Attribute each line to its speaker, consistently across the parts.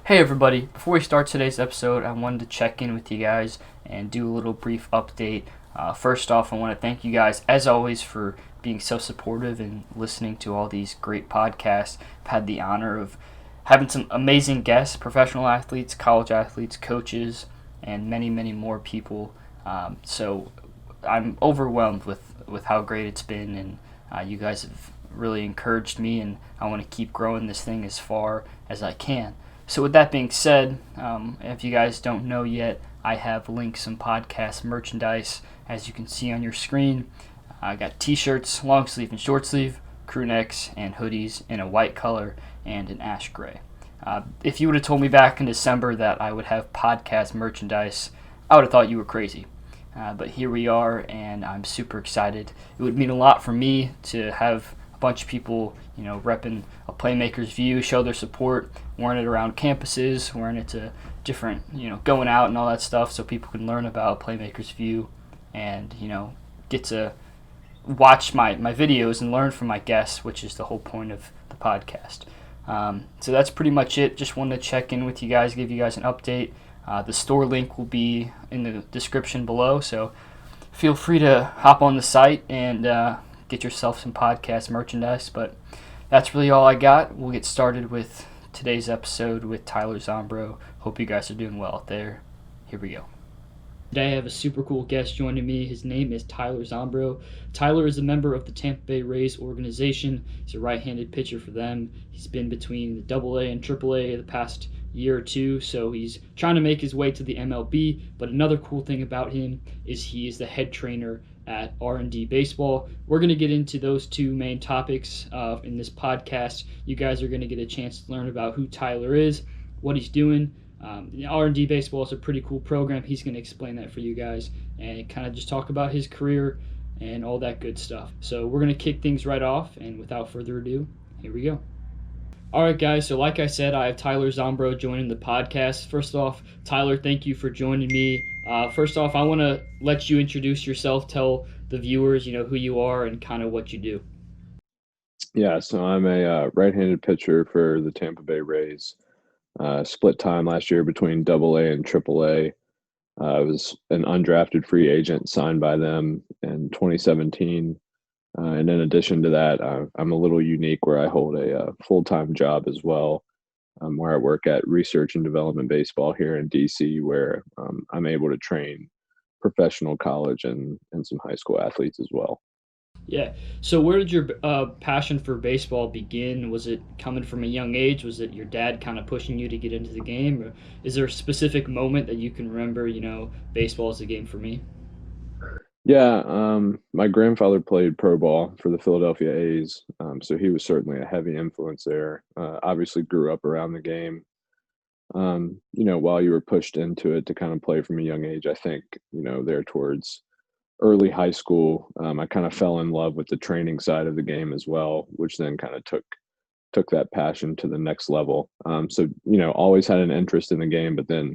Speaker 1: Hey everybody, before we start today's episode, I wanted to check in with you guys and do a little brief update. First off, I want to thank you guys, as always, for being so supportive and listening to all these great podcasts. I've had the honor of having some amazing guests, professional athletes, college athletes, coaches, and many, many more people. So I'm overwhelmed with how great it's been, and you guys have really encouraged me, and I want to keep growing this thing as far as I can. So with that being said, if you guys don't know yet, I have linked some podcast merchandise, as you can see on your screen. I got t-shirts, long sleeve and short sleeve, crew necks, and hoodies in a white color and an ash gray. If you would have told me back in December that I would have podcast merchandise, I would have thought you were crazy. But here we are, and I'm super excited. It would mean a lot for me to have a bunch of people, repping a Playmakers view, show their support, wearing it around campuses, wearing it to different, going out and all that stuff, so people can learn about Playmakers view, and get to watch my videos and learn from my guests, which is the whole point of the podcast. So that's pretty much it. Just wanted to check in with you guys, give you guys an update. The store link will be in the description below, so feel free to hop on the site and get yourself some podcast merchandise. But that's really all I got. We'll get started with today's episode with Tyler Zombro. Hope you guys are doing well out there. Here we go. Today I have a super cool guest joining me. His name is Tyler Zombro. Tyler is a member of the Tampa Bay Rays organization. He's a right-handed pitcher for them. He's been between the AA and AAA the past year or two, so he's trying to make his way to the MLB. But another cool thing about him is he is the head trainer at R&D Baseball. We're going to get into those two main topics in this podcast. You guys are going to get a chance to learn about who Tyler is, what he's doing. R&D Baseball is a pretty cool program. He's going to explain that for you guys and kind of just talk about his career and all that good stuff. So we're going to kick things right off, and without further ado, here we go. All right, guys, so like I said, I have Tyler Zombro joining the podcast. First off, Tyler, thank you for joining me. First off, I want to let you introduce yourself, tell the viewers, who you are and kind of what you do.
Speaker 2: Yeah, so I'm a right-handed pitcher for the Tampa Bay Rays. Split time last year between AA and AAA. I was an undrafted free agent signed by them in 2017. And in addition to that, I'm a little unique where I hold a full-time job as well, where I work at Research and Development Baseball here in DC, where I'm able to train professional college and some high school athletes as well.
Speaker 1: Yeah. So where did your passion for baseball begin? Was it coming from a young age? Was it your dad kind of pushing you to get into the game? Or is there a specific moment that you can remember, baseball is the game for me?
Speaker 2: Yeah, my grandfather played pro ball for the Philadelphia A's, so he was certainly a heavy influence there. Obviously, grew up around the game. While you were pushed into it to kind of play from a young age, I think there towards early high school, I kind of fell in love with the training side of the game as well, which then kind of took that passion to the next level. So always had an interest in the game, but then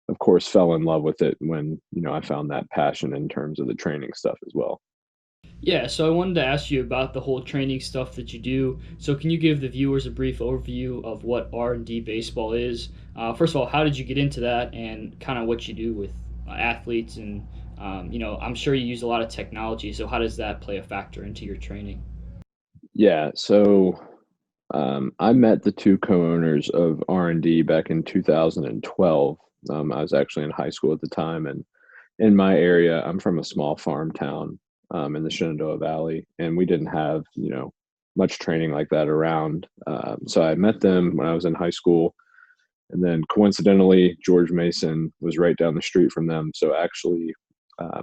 Speaker 2: of course fell in love with it when I found that passion in terms of the training stuff as well.
Speaker 1: Yeah, so I wanted to ask you about the whole training stuff that you do. So can you give the viewers a brief overview of what R&D baseball is? First of all, how did you get into that, and kind of what you do with athletes? And I'm sure you use a lot of technology. So how does that play a factor into your training?
Speaker 2: Yeah, so I met the two co-owners of R&D back in 2012. I was actually in high school at the time, and in my area, I'm from a small farm town in the Shenandoah Valley, and we didn't have much training like that around. So I met them when I was in high school, and then coincidentally, George Mason was right down the street from them. So actually,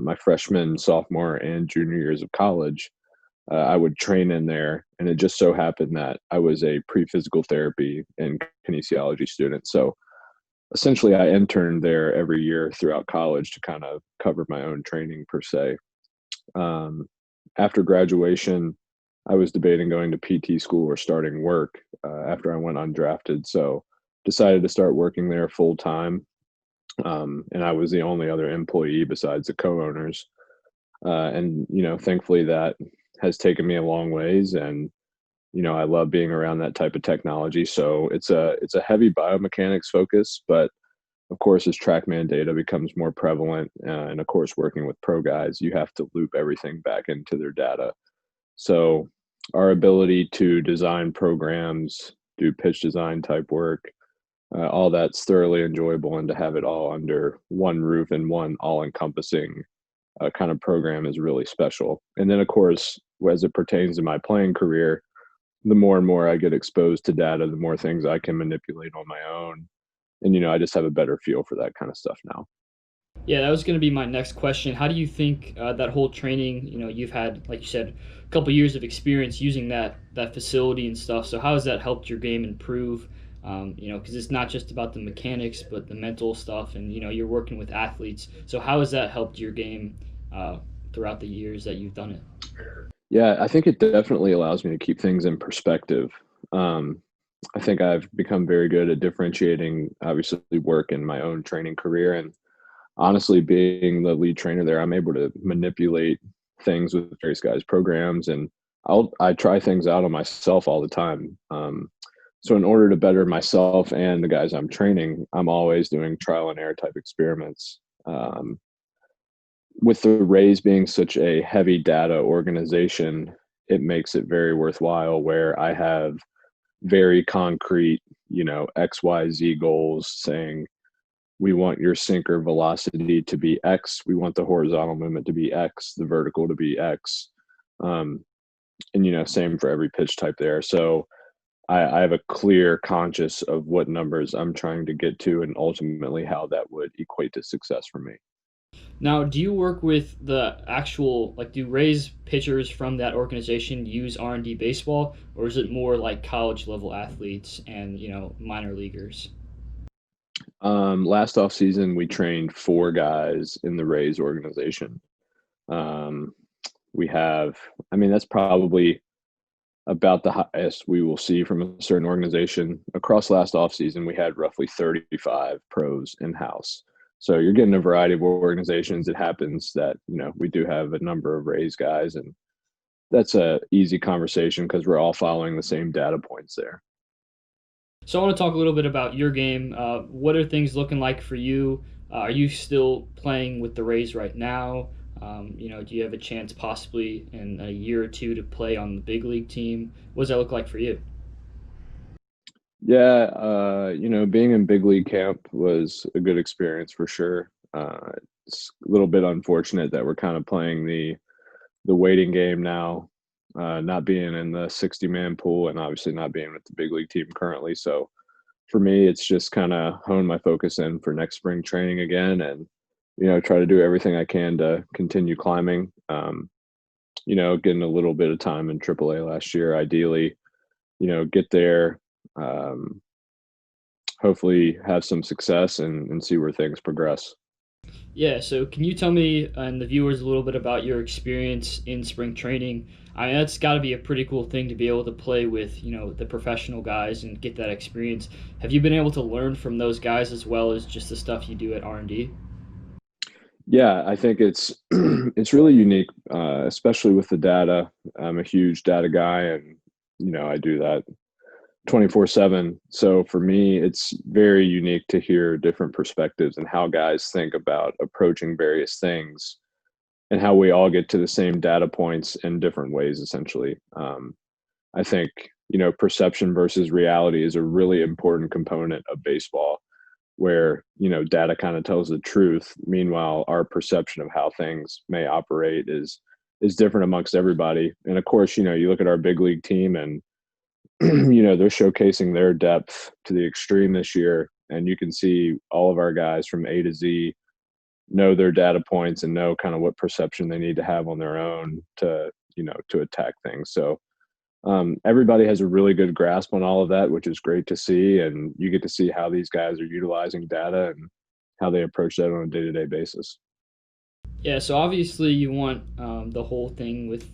Speaker 2: my freshman, sophomore, and junior years of college, I would train in there, and it just so happened that I was a pre-physical therapy and kinesiology student. So essentially, I interned there every year throughout college to kind of cover my own training per se. Um, After graduation, I was debating going to PT school or starting work after I went undrafted. So decided to start working there full time. And I was the only other employee besides the co-owners. And thankfully that has taken me a long ways. And I love being around that type of technology. So it's a heavy biomechanics focus, but of course, as TrackMan data becomes more prevalent, and of course, working with pro guys, you have to loop everything back into their data. So our ability to design programs, do pitch design type work, all that's thoroughly enjoyable, and to have it all under one roof and one all-encompassing kind of program is really special. And then, of course, as it pertains to my playing career, the more and more I get exposed to data, the more things I can manipulate on my own. And, I just have a better feel for that kind of stuff now.
Speaker 1: Yeah, that was going to be my next question. How do you think that whole training, you've had, like you said, a couple years of experience using that facility and stuff. So how has that helped your game improve? Because it's not just about the mechanics, but the mental stuff, and you're working with athletes. So how has that helped your game throughout the years that you've done it?
Speaker 2: Yeah, I think it definitely allows me to keep things in perspective. Um, I think I've become very good at differentiating, obviously, work in my own training career. And honestly, being the lead trainer there, I'm able to manipulate things with various guys' programs, and I try things out on myself all the time. So in order to better myself and the guys I'm training, I'm always doing trial and error type experiments. With the Rays being such a heavy data organization, it makes it very worthwhile where I have very concrete, XYZ goals saying we want your sinker velocity to be X, we want the horizontal movement to be X, the vertical to be X. Um, and same for every pitch type there. So I have a clear conscious of what numbers I'm trying to get to and ultimately how that would equate to success for me.
Speaker 1: Now, do you work with the actual, like, do Rays pitchers from that organization use R&D baseball, or is it more like college level athletes and, minor leaguers?
Speaker 2: Last off season, we trained 4 guys in the Rays organization. Um, we have, I mean, that's probably about the highest we will see from a certain organization. Across last off season, we had roughly 35 pros in house. So you're getting a variety of organizations. It happens that, we do have a number of Rays guys, and that's a easy conversation because we're all following the same data points there.
Speaker 1: So I want to talk a little bit about your game. What are things looking like for you? Are you still playing with the Rays right now? Do you have a chance possibly in a year or two to play on the big league team? What does that look like for you?
Speaker 2: Yeah, being in big league camp was a good experience for sure. It's a little bit unfortunate that we're kind of playing the waiting game now, not being in the 60-man pool and obviously not being with the big league team currently. So for me, it's just kind of hone my focus in for next spring training again, and try to do everything I can to continue climbing. Getting a little bit of time in AAA last year, ideally, get there. Um, Hopefully have some success and see where things progress.
Speaker 1: Yeah, so can you tell me and the viewers a little bit about your experience in spring training? I mean, that's got to be a pretty cool thing to be able to play with, the professional guys and get that experience. Have you been able to learn from those guys as well as just the stuff you do at R&D?
Speaker 2: Yeah, I think it's it's really unique, especially with the data. I'm a huge data guy, and I do that 24/7. So for me, it's very unique to hear different perspectives and how guys think about approaching various things, and how we all get to the same data points in different ways. Essentially, I think perception versus reality is a really important component of baseball, where data kind of tells the truth. Meanwhile, our perception of how things may operate is different amongst everybody. And of course, you look at our big league team, and they're showcasing their depth to the extreme this year, and you can see all of our guys from A to Z know their data points and know kind of what perception they need to have on their own to attack things. So everybody has a really good grasp on all of that, which is great to see. And you get to see how these guys are utilizing data and how they approach that on a day-to-day basis.
Speaker 1: Yeah, so obviously you want the whole thing with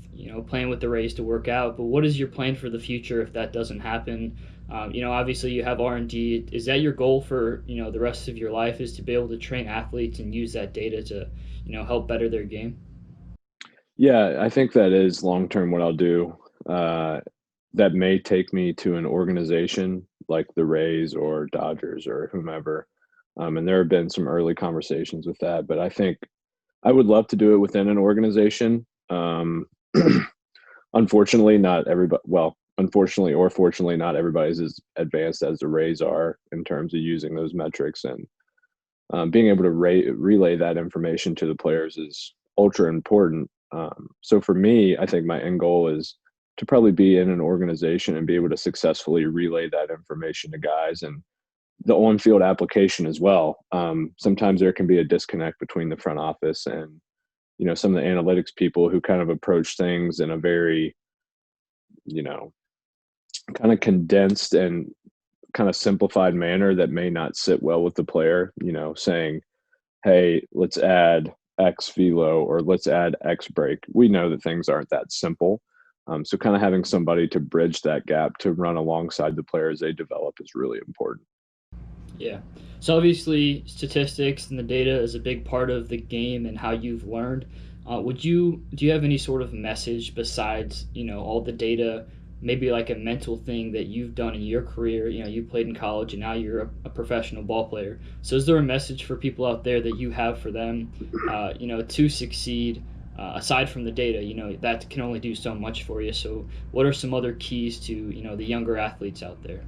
Speaker 1: playing with the Rays to work out. But what is your plan for the future if that doesn't happen? Obviously you have R&D. Is that your goal for the rest of your life? Is to be able to train athletes and use that data to help better their game?
Speaker 2: Yeah, I think that is long term what I'll do. Uh, that may take me to an organization like the Rays or Dodgers or whomever. And there have been some early conversations with that, but I think I would love to do it within an organization. Unfortunately, not everybody. Well, unfortunately or fortunately, not everybody's as advanced as the Rays are in terms of using those metrics, and being able to relay that information to the players is ultra important. So for me, I think my end goal is to probably be in an organization and be able to successfully relay that information to guys, and the on-field application as well. Sometimes there can be a disconnect between the front office and some of the analytics people who kind of approach things in a very you know kind of condensed and kind of simplified manner that may not sit well with the player. Saying, hey, let's add X velo or let's add X break. We know that things aren't that simple. So kind of having somebody to bridge that gap to run alongside the players they develop is really important.
Speaker 1: Yeah. So obviously, statistics and the data is a big part of the game and how you've learned. Do you have any sort of message besides all the data, maybe like a mental thing that you've done in your career? You played in college and now you're a professional ball player. So is there a message for people out there that you have for them, to succeed? Aside from the data, that can only do so much for you. So what are some other keys to the younger athletes out there?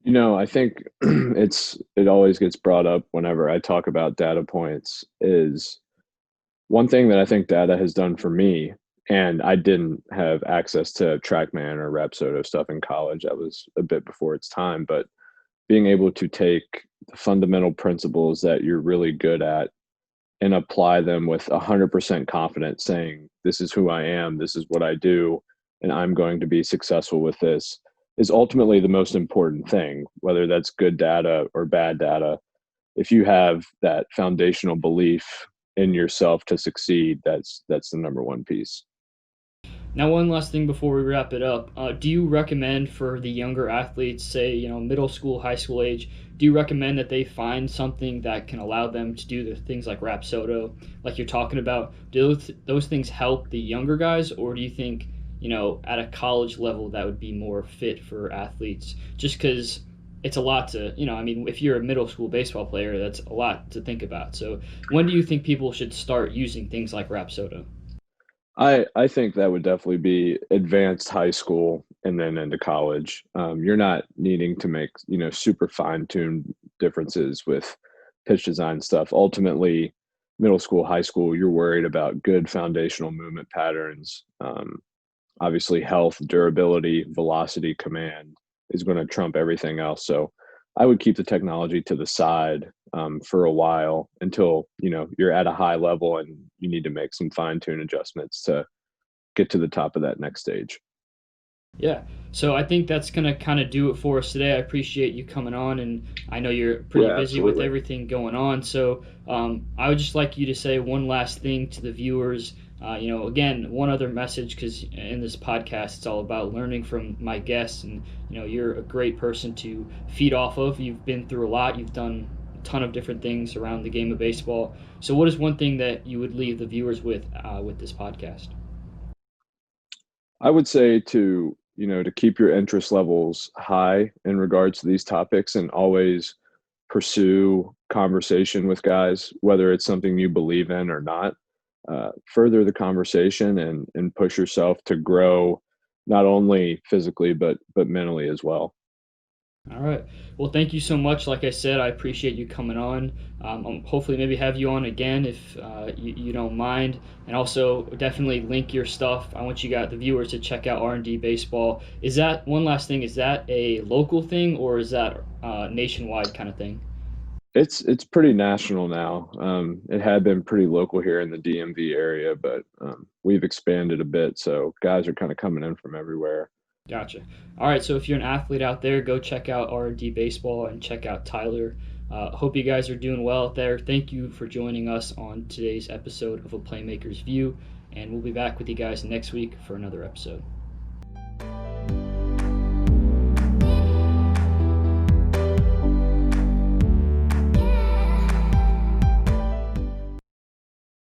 Speaker 2: I think it always gets brought up whenever I talk about data points is one thing that I think data has done for me, and I didn't have access to TrackMan or Rapsodo stuff in college. That was a bit before its time, but being able to take the fundamental principles that you're really good at and apply them with 100% confidence, saying, this is who I am, this is what I do, and I'm going to be successful with this, is ultimately the most important thing, whether that's good data or bad data. If you have that foundational belief in yourself to succeed, that's the number one piece.
Speaker 1: Now, one last thing before we wrap it up. Do you recommend for the younger athletes, say, middle school, high school age, do you recommend that they find something that can allow them to do the things like Rapsodo, like you're talking about? Do those things help the younger guys, or do you think, at a college level that would be more fit for athletes? Just because it's a lot to, I mean, if you're a middle school baseball player, that's a lot to think about. So, when do you think people should start using things like Rapsodo?
Speaker 2: I think that would definitely be advanced high school and then into college. You're not needing to make super fine tuned differences with pitch design stuff. Ultimately, middle school, high school, you're worried about good foundational movement patterns. Obviously, health, durability, velocity, command is going to trump everything else. So I would keep the technology to the side for a while until you're at a high level and you need to make some fine tune adjustments to get to the top of that next stage.
Speaker 1: Yeah. So I think that's going to kind of do it for us today. I appreciate you coming on, and I know you're pretty
Speaker 2: Yeah,
Speaker 1: busy with
Speaker 2: absolutely.
Speaker 1: everything going on. So I would just like you to say one last thing to the viewers. Again, one other message, because in this podcast, it's all about learning from my guests, and you're a great person to feed off of. You've been through a lot. You've done a ton of different things around the game of baseball. So, what is one thing that you would leave the viewers with this podcast?
Speaker 2: I would say to keep your interest levels high in regards to these topics and always pursue conversation with guys, whether it's something you believe in or not. Further the conversation and push yourself to grow not only physically but mentally as well.
Speaker 1: All right. Well, thank you so much. Like I said, I appreciate you coming on. Hopefully, maybe have you on again if you don't mind. And also, definitely link your stuff. I want you got the viewers to check out R&D Baseball. Is that one last thing? Is that a local thing or is that nationwide kind of thing?
Speaker 2: It's pretty national now. It had been pretty local here in the DMV area, but we've expanded a bit, so guys are kind of coming in from everywhere.
Speaker 1: Gotcha. All right. So if you're an athlete out there, go check out R&D Baseball and check out Tyler. Hope you guys are doing well out there. Thank you for joining us on today's episode of A Playmaker's View, and we'll be back with you guys next week for another episode.